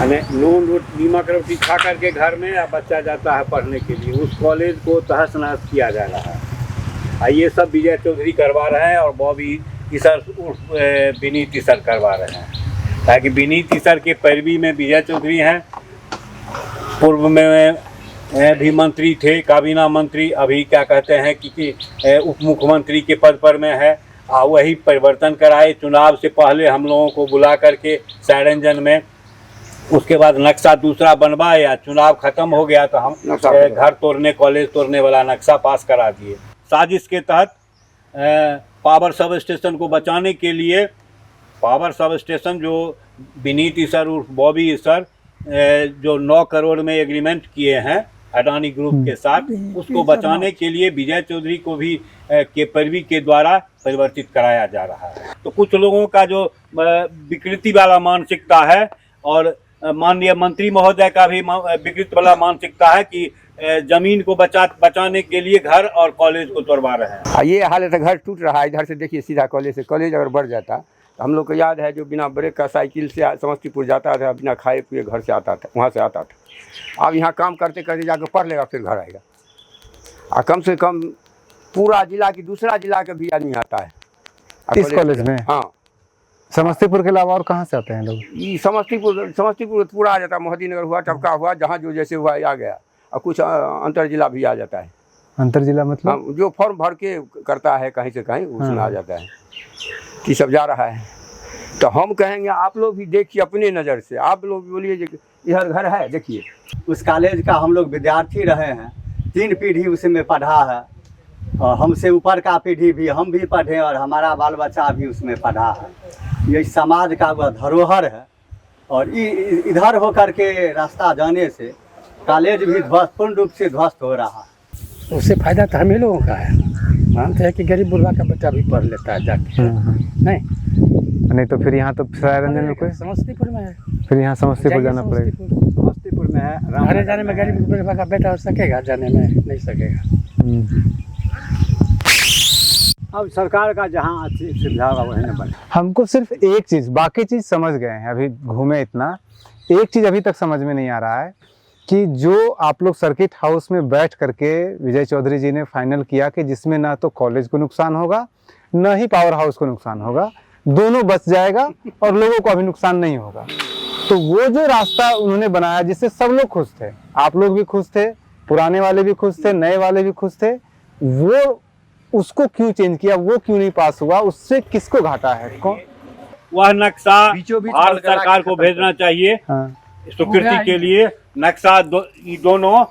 नून नीमक रोटी खा करके घर में या बच्चा जाता है पढ़ने के लिए, उस कॉलेज को तहस नहस किया जा रहा है। ये सब विजय चौधरी करवा रहे हैं और बॉबी ईसर विनीत ईसर करवा रहे हैं, ताकि विनीत ईसर के पैरवी में विजय चौधरी हैं। पूर्व में भी मंत्री थे, काबीना मंत्री, अभी क्या कहते हैं कि उप मुख्यमंत्री के पद पर में है। वही परिवर्तन कराए, चुनाव से पहले हम लोगों को बुला करके सायरंजन में, उसके बाद नक्शा दूसरा बनवाया, चुनाव खत्म हो गया तो हम घर तोड़ने, कॉलेज तोड़ने वाला नक्शा पास करा दिए। साजिश के तहत पावर सब स्टेशन को बचाने के लिए, पावर सब स्टेशन जो विनीत ईसर उर्फ बॉबी ईसर जो 9 करोड़ में एग्रीमेंट किए हैं अडानी ग्रुप के साथ, उसको बचाने के लिए विजय चौधरी को भी के पैरवी के द्वारा परिवर्तित कराया जा रहा है। तो कुछ लोगों का जो विकृति वाला मानसिकता है और माननीय मंत्री महोदय का भी विकृत वाला मानसिकता है कि जमीन को बचाने के लिए घर और कॉलेज को तोड़वा रहे हैं। ये हालत है, घर टूट रहा है। इधर से देखिए सीधा कॉलेज से, कॉलेज अगर बढ़ जाता तो हम लोग को याद है जो बिना ब्रेक का साइकिल से समस्तीपुर जाता था, बिना खाए पिए घर से आता था, वहाँ से आता था। अब यहाँ काम करते करते जाकर पढ़ लेगा, फिर घर आएगा। और कम से कम पूरा जिला की दूसरा जिला का भी आदमी आता है इस कॉलेज में। हाँ, समस्तीपुर के अलावा और कहाँ से आते हैं लोग? ये समस्तीपुर पूरा आ जाता है। मोहद्दीनगर हुआ, टपका हुआ, जहाँ जो जैसे हुआ आ गया। और कुछ अंतर जिला भी आ जाता है। अंतर जिला मतलब? हाँ, जो फॉर्म भर के करता है कहीं से कहीं, उसमें आ जाता है कि सब जा रहा है। तो हम कहेंगे आप लोग भी देखिए अपने नज़र से, आप लोग बोलिए इधर घर है, देखिए। उस कॉलेज का हम लोग विद्यार्थी रहे हैं, 3 पीढ़ी उसमें पढ़ा है, और हमसे ऊपर का पीढ़ी भी हम भी पढ़े और हमारा बाल बच्चा भी उसमें पढ़ा है। ये समाज का वह धरोहर है। और इधर होकर के रास्ता जाने से कॉलेज भी पूर्ण रूप से ध्वस्त हो रहा है। उससे फायदा तो हम ही लोगों का है। मानते हैं कि गरीब बुढ़वा का बच्चा भी पढ़ लेता है जाके। नहीं तो फिर यहाँ तो सायरंजन में कोई समस्तीपुर में है, फिर यहाँ समस्तीपुर जाना पड़ेगा। समस्तीपुर में है, आने जाने में गरीब बुढ़वा का बेटा हो सकेगा, जाने में नहीं सकेगा। अब सरकार का जहाँ अच्छी सुविधा होगा वही न बने। हमको सिर्फ एक चीज़, बाकी चीज़ समझ गए हैं, अभी घूमे इतना, एक चीज़ अभी तक समझ में नहीं आ रहा है कि जो आप लोग सर्किट हाउस में बैठ करके विजय चौधरी जी ने फाइनल किया कि जिसमें ना तो कॉलेज को नुकसान होगा न ही पावर हाउस को नुकसान होगा, दोनों बच जाएगा और लोगों को अभी नुकसान नहीं होगा। तो वो जो रास्ता उन्होंने बनाया जिससे सब लोग खुश थे, आप लोग भी खुश थे, पुराने वाले भी खुश थे, नए वाले भी खुश थे, वो उसको क्यों चेंज किया, वो क्यों नहीं पास हुआ, उससे किसको घाटा है? कौन? वह नक्शा भारत सरकार को भेजना चाहिए। हाँ। स्वीकृति के लिए नक्शा दोनों,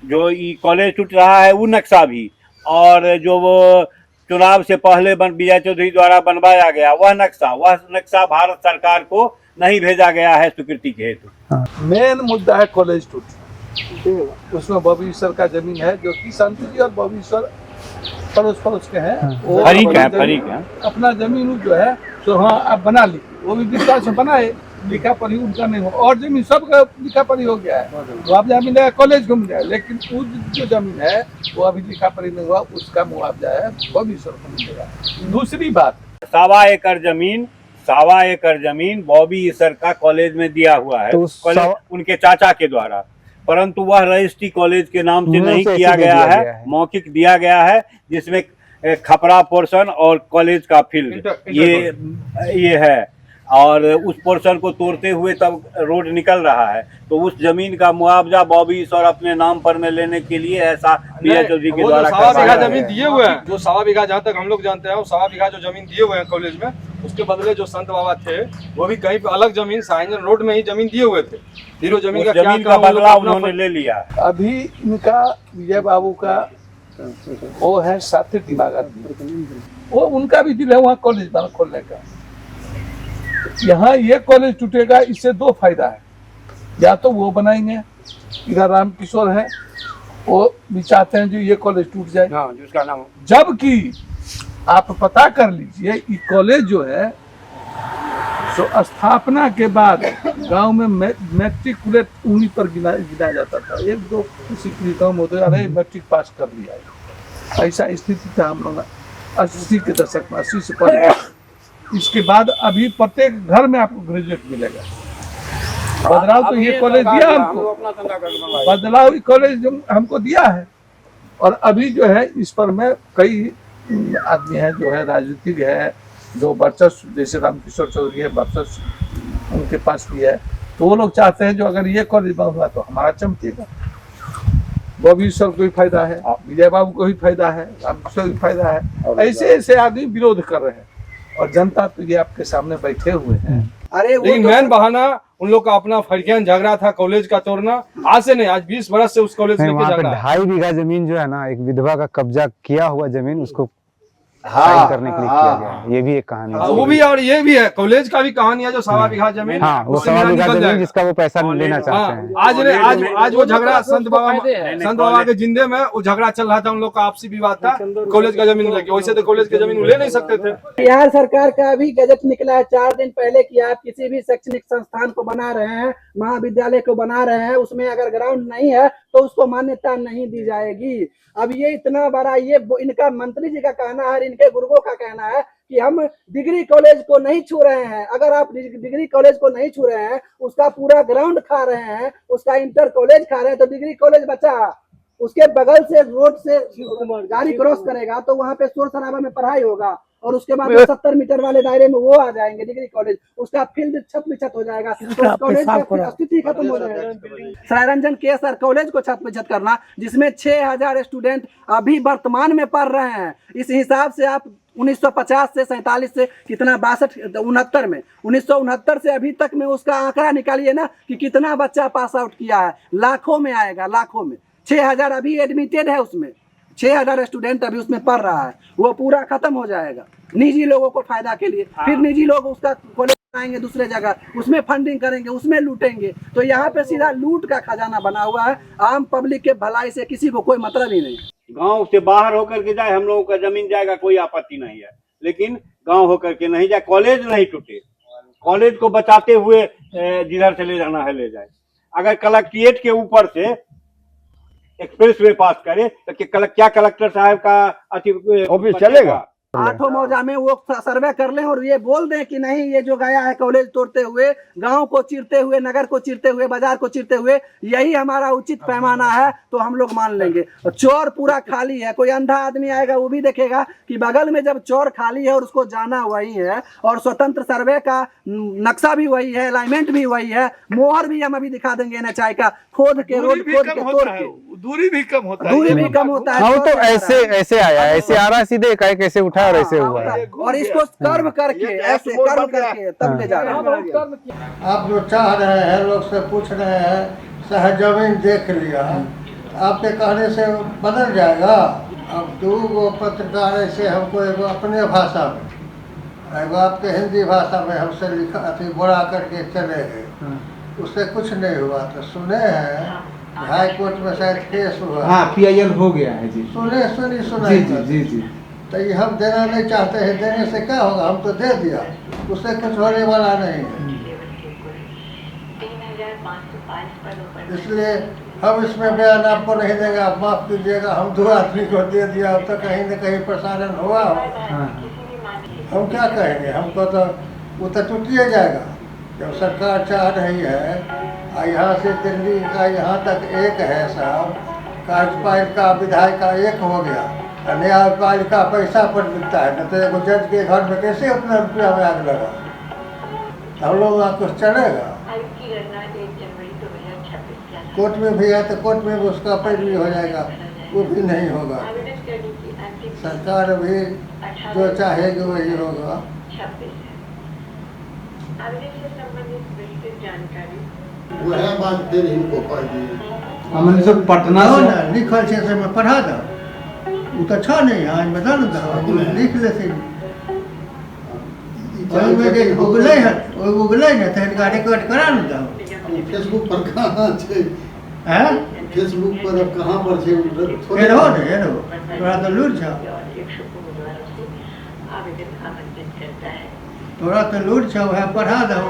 जो ये कॉलेज टूट रहा है वो नक्शा भी, और जो वो चुनाव से पहले विजय चौधरी द्वारा बनवाया गया वह नक्शा भारत सरकार को नहीं भेजा गया है स्वीकृति के हेतु। मेन मुद्दा है कॉलेज टूट। उसमें बॉबी ईसर का जमीन है, जो कि शांति जी और बॉबी ईसर पड़ोस के हैं। फरीक है। अपना जमीन जो है तो हाँ आप बना ली, वो भी विस्तार से बनाए, लिखा पढ़ी उनका नहीं हो, और जमीन सबका लिखा पढ़ी हो गया है, तो आप जमीन मिलेगा कॉलेज को मिलेगा। लेकिन वो जो जमीन है वो अभी लिखा पढ़ी नहीं हुआ, उसका मुआवजा है बॉबी ईसर को मिलेगा। दूसरी बात, 1.25 एकड़ जमीन बॉबी ईसर का कॉलेज में दिया हुआ है, तो उनके चाचा के द्वारा, परंतु वह रजिस्ट्री कॉलेज के नाम से नहीं किया गया है, मौखिक दिया गया है, जिसमें खपरा पोर्शन और कॉलेज का फील्ड ये है, और उस पोर्शन को तोड़ते हुए तब रोड निकल रहा है। तो उस जमीन का मुआवजा बॉबी ईसर अपने नाम पर में लेने के लिए ऐसा विजय चौधरी के द्वारा 1.25 बीघा जमीन दिए हुए हैं, जो 1.25 बीघा, जहाँ तक हम लोग जानते हैं, वो 1.25 बीघा जो जमीन दिए हुए हैं कॉलेज में, उसके बदले जो संत बाबा थे वो भी कहीं पे अलग जमीन सायरंजन रोड में ही जमीन दिए हुए थे। तीनों जमीन का बदला उन्होंने ले लिया। अभी इनका विजय बाबू का वो है साथी दिमाग आदमी, वो उनका भी दिल है वहाँ कॉलेज खोलने का। यहाँ ये कॉलेज टूटेगा, इससे 2 फायदा है, या तो वो बनाएंगे, इधर राम किशोर है, वो भी चाहते हैं जो ये कॉलेज टूट जाए, जिसका नाम, जबकि आप पता कर लीजिए ये कॉलेज जो है तो स्थापना के बाद गांव में मैट्रिकुलेट उन्हीं पर गिना जाता था। 1-2 किसी गाँव में होते अरे मैट्रिक पास कर लिया, ऐसा स्थिति था हम लोग 80 के दशक में, 80 से पहले। इसके बाद अभी प्रत्येक घर में आपको ग्रेजुएट मिलेगा। बदलाव तो ये कॉलेज दिया हमको, अपना धंधा करके बनवाए। बदलाव ये कॉलेज जो हमको दिया है। और अभी जो है इस पर में कई आदमी हैं जो है राजनीतिक है, जो वर्चस्व, जैसे रामकिशोर चौधरी है, वर्चस्व उनके पास भी है, तो वो लोग चाहते हैं जो अगर ये कॉलेज बंद हुआ तो हमारा चमकेगा। बॉबी सर को भी फायदा है, विजय बाबू को भी फायदा है, रामकिशोर को भी फायदा है। ऐसे ऐसे आदमी विरोध कर रहे हैं और जनता तो ये आपके सामने बैठे हुए हैं। अरे वो लेकिन तो मेन बहाना उन लोग का अपना फर्कियान झगड़ा था कॉलेज का तोड़ना। आज से नहीं, आज 20 बरस से उस कॉलेज नहीं, लेके वहाँ पे झगड़ा है। 2.5 बीघा जमीन जो है ना, एक विधवा का कब्जा किया हुआ जमीन, उसको हाँ, साइन करने के लिए किया गया है। ये भी एक कहानी है। वो भी और ये भी है, कॉलेज का भी कहानी है जो 1.25 बीघा जमीन, हाँ, वो उससे 1.25 मेरा बीघा निकल जमीन जाएगा। जिसका वो पैसा लेना चाहते हाँ, हैं। आज वो झगड़ा संत नहीं, बाबा के जिंदे में वो झगड़ा चल रहा था, उन लोग का आपसी विवाद था कॉलेज का जमीन लेके। वैसे तो कॉलेज की जमीन वो ले नहीं सकते थे। बिहार सरकार का भी गजट निकला है 4 दिन पहले कि आप किसी भी शैक्षणिक संस्थान को बना रहे हैं, महाविद्यालय को बना रहे हैं, उसमें अगर ग्राउंड नहीं है तो उसको मान्यता नहीं दी जाएगी। अब ये इतना बड़ा, ये इनका मंत्री जी का कहना है, इनके गुरुओं का कहना है कि हम डिग्री कॉलेज को नहीं छू रहे हैं। अगर आप डिग्री कॉलेज को नहीं छू रहे हैं, उसका पूरा ग्राउंड खा रहे हैं, उसका इंटर कॉलेज खा रहे हैं, तो डिग्री कॉलेज बचा। उसके बगल से रोड से गाड़ी क्रॉस करेगा तो वहां पे शोर शराबा में पढ़ाई होगा, और उसके बाद 70 मीटर वाले दायरे में वो आ जाएंगे डिग्री कॉलेज, उसका फील्ड छत विछत हो जाएगा, तो कॉलेज का स्थिति खत्म हो जाएगा। सरायरंजन केस और कॉलेज को छत विछत करना, जिसमें 6000 स्टूडेंट अभी वर्तमान में पढ़ रहे हैं। इस हिसाब से आप 1950 से 47 से कितना 62 में 1969 से अभी तक में उसका आंकड़ा निकालिए ना कि कितना बच्चा पास आउट किया है। लाखों में आएगा, लाखों में। 6000 अभी एडमिटेड है उसमें, 6000 स्टूडेंट अभी उसमें पढ़ रहा है, वो पूरा खत्म हो जाएगा निजी लोगों को फायदा के लिए। फिर निजी लोग उसका कॉलेज बनाएंगे दूसरे जगह, उसमें फंडिंग करेंगे, उसमें लूटेंगे। तो यहाँ पे सीधा लूट का खजाना बना हुआ है। आम पब्लिक के भलाई से किसी को कोई मतलब ही नहीं। गांव से बाहर होकर के जाए, हम लोगों का जमीन जाएगा, कोई आपत्ति नहीं है, लेकिन गांव होकर के नहीं जाए। कॉलेज नहीं टूटे, कॉलेज को बचाते हुए जिधर से ले जाना है ले जाए। अगर कलेक्ट्रेट के ऊपर से एक्सप्रेस वे पास करे तो क्या कलेक्टर साहब का ऑफिस चलेगा? 8 मौजा में वो सर्वे कर लें और ये बोल दें कि नहीं, ये जो गया है कॉलेज तोड़ते हुए, गांव को चीरते हुए, नगर को चीरते हुए, बाजार को चीरते हुए, यही हमारा उचित पैमाना है, तो हम लोग मान लेंगे। चौर पूरा खाली है, कोई अंधा आदमी आएगा वो भी देखेगा कि बगल में जब चौर खाली है और उसको जाना वही है, और स्वतंत्र सर्वे का नक्शा भी वही है, अलाइनमेंट भी वही है, मोहर भी हम अभी दिखा देंगे NHI का, खोद के रोड खोद के तोड़ के, दूरी भी कम होता है, दूरी भी कम होता है। हाँ, वो तो ऐसे आया, ऐसे आ रहा है सीधे, कैसे उठा और ऐसे हुआ है। और इसको कर्व करके, ऐसे कर्व करके तब ले जा रहे हैं। आप जो चाह रहे हैं, लोग से पूछ रहे हैं, चाहे जमीन देख लिया, आपके कहने से बदल जाएगा। अब 2 पत्रकार ऐसे हमको एगो अपने भाषा में, एगो आपके हिंदी भाषा में हमसे लिखा अथी बोला करके चले गए, उससे कुछ नहीं हुआ। तो सुने हैं हाई कोर्ट में शायद केस हुआ, हाँ, PIL हो गया है जी। सुनाई जी। तो ये हम देना नहीं चाहते हैं, देने से क्या होगा, हम तो दे दिया, उससे कुछ होने वाला नहीं है। इसलिए हम इसमें बयान आपको नहीं देंगे, आप माफ कीजिएगा। हम 2 आदमी को दे दिया, अब तो कहीं न कहीं प्रसारण हुआ हो। हम क्या कहेंगे, हमको तो वो तो टूटिए जाएगा। जब सरकार चाह रही है, यहाँ से दिल्ली का यहाँ तक एक है साहब, कार्यपालिका विधायिका एक हो गया, न्यायपालिका पैसा पर मिलता है, न तो एगो जज के घर में कैसे उतना रुपया में आग लगा। हम लोग वहाँ कुछ चलेगा। कोर्ट में भी है तो कोर्ट में भी उसका पैरवी हो जाएगा, वो भी नहीं होगा। सरकार भी जो चाहेगी वही होगा। वह बात फिर इनको कह दिए, हमने सब पटना से लिखल छै से मैं पढ़ा दो, वो तो अच्छा नहीं है, आज बता दो लिख लेते उगले है, उगले न तो इनका रिकॉर्ड करा न दो। फेसबुक पर कहाँ छै, हैं फेसबुक पर अब कहाँ पर छै, एरो ने एरो तोरा तो लूर छ, तोरा तो लूर छ, वह पढ़ा दो,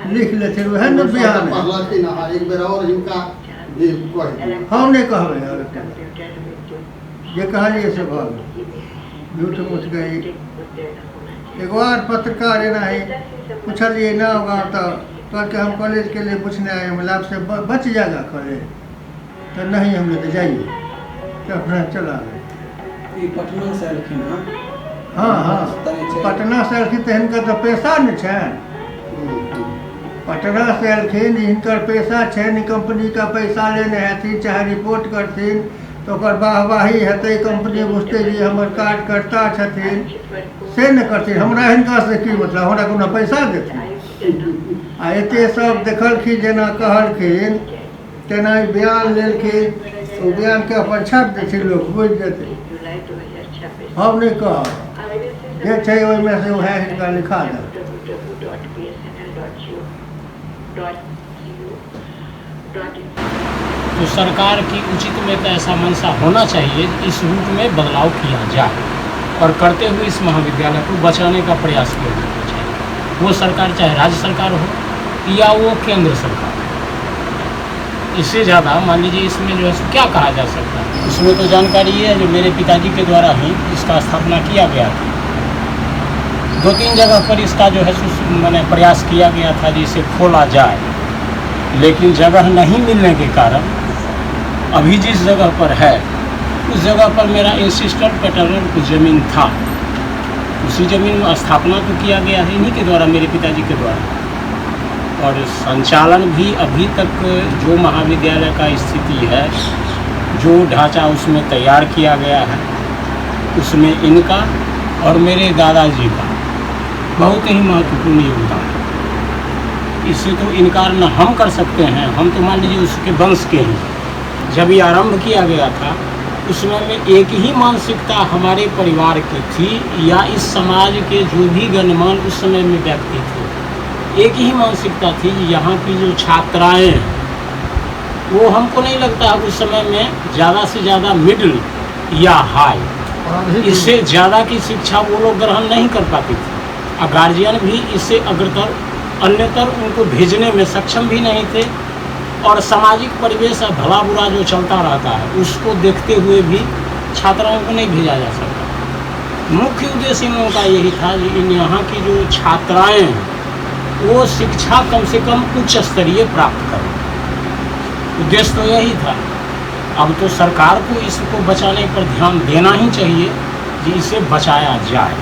लिख लेते वह न बिहार पहला कि ना एक बेर और इनका भी कह हम नहीं कहबे, ये कहलिए से भाग झूठ मूठ गई। एगो आर पत्रकार एना ही पूछलिए ना होगा तो कल के हम कॉलेज के लिए पूछने आए, मतलब आपसे बच जाएगा कॉलेज? तो नहीं, हम लोग जाइए, तो अपना चला गए। पटना से एलखिन हँ। हाँ हाँ, पटना से एलखिन तो इनका तो पैसा न छनि। पटना से एलखिन, हिनकर पैसा छनि, कंपनी का पैसा लेने हेथिन, चाहे रिपोर्ट करथिन तो ओकर वाहवाही हेतै, कंपनी बुझतै जे हमर कार्यकर्ता छथिन, से न करथिन। हमरा हिनका से की मतलब, हमरा कोनो पैसा देथिन? आ एते सब देखलखिन, जेना कहलखिन तेना बयान लेलखिन, ओ बयान के अपन छापि दै छै, लोक बुझि जेतै। हम नहीं कहब, जे छै ओहिमे से वएह हिनका लिखा देब। तो सरकार की उचित में तो ऐसा मंशा होना चाहिए, इस रूट में बदलाव किया जाए और करते हुए इस महाविद्यालय को बचाने का प्रयास किया जाना चाहिए। वो सरकार चाहे राज्य सरकार हो या वो केंद्र सरकार, इससे ज़्यादा मान लीजिए इसमें जो है क्या कहा जा सकता है। इसमें तो जानकारी ये है जो मेरे पिताजी के द्वारा ही इसका स्थापना किया गया था। 2-3 जगह पर इसका जो है मैंने प्रयास किया गया था जिसे खोला जाए, लेकिन जगह नहीं मिलने के कारण अभी जिस जगह पर है उस जगह पर मेरा इंसिस्टेंट पैटर्न कुछ ज़मीन था, उसी ज़मीन में स्थापना तो किया गया है इन्हीं के द्वारा, मेरे पिताजी के द्वारा। और संचालन भी अभी तक जो महाविद्यालय का स्थिति है, जो ढांचा उसमें तैयार किया गया है, उसमें इनका और मेरे दादाजी का बहुत ही महत्वपूर्ण योगदान है। इससे तो इनकार न हम कर सकते हैं, हम तो मान लीजिए उसके वंश के हैं। जब ये आरंभ किया गया था उसमें में एक ही मानसिकता हमारे परिवार की थी या इस समाज के जो भी गणमान्य उस समय में व्यक्ति थे, एक ही मानसिकता थी। यहाँ की जो छात्राएँ हैं वो हमको नहीं लगता है उस समय में ज़्यादा से ज़्यादा मिडिल या हाई, इससे ज़्यादा की शिक्षा वो लोग ग्रहण नहीं कर पाती थी। और गार्जियन भी इससे अग्रतर अन्यतर उनको भेजने में सक्षम भी नहीं थे। और सामाजिक परिवेश भला बुरा जो चलता रहता है उसको देखते हुए भी छात्राओं को नहीं भेजा जा सकता। मुख्य उद्देश्य इन लोगों का यही था कि इन यहाँ की जो छात्राएँ हैं वो शिक्षा कम से कम उच्च स्तरीय प्राप्त करें, उद्देश्य तो यही था। अब तो सरकार को इसको बचाने पर ध्यान देना ही चाहिए कि इसे बचाया जाए।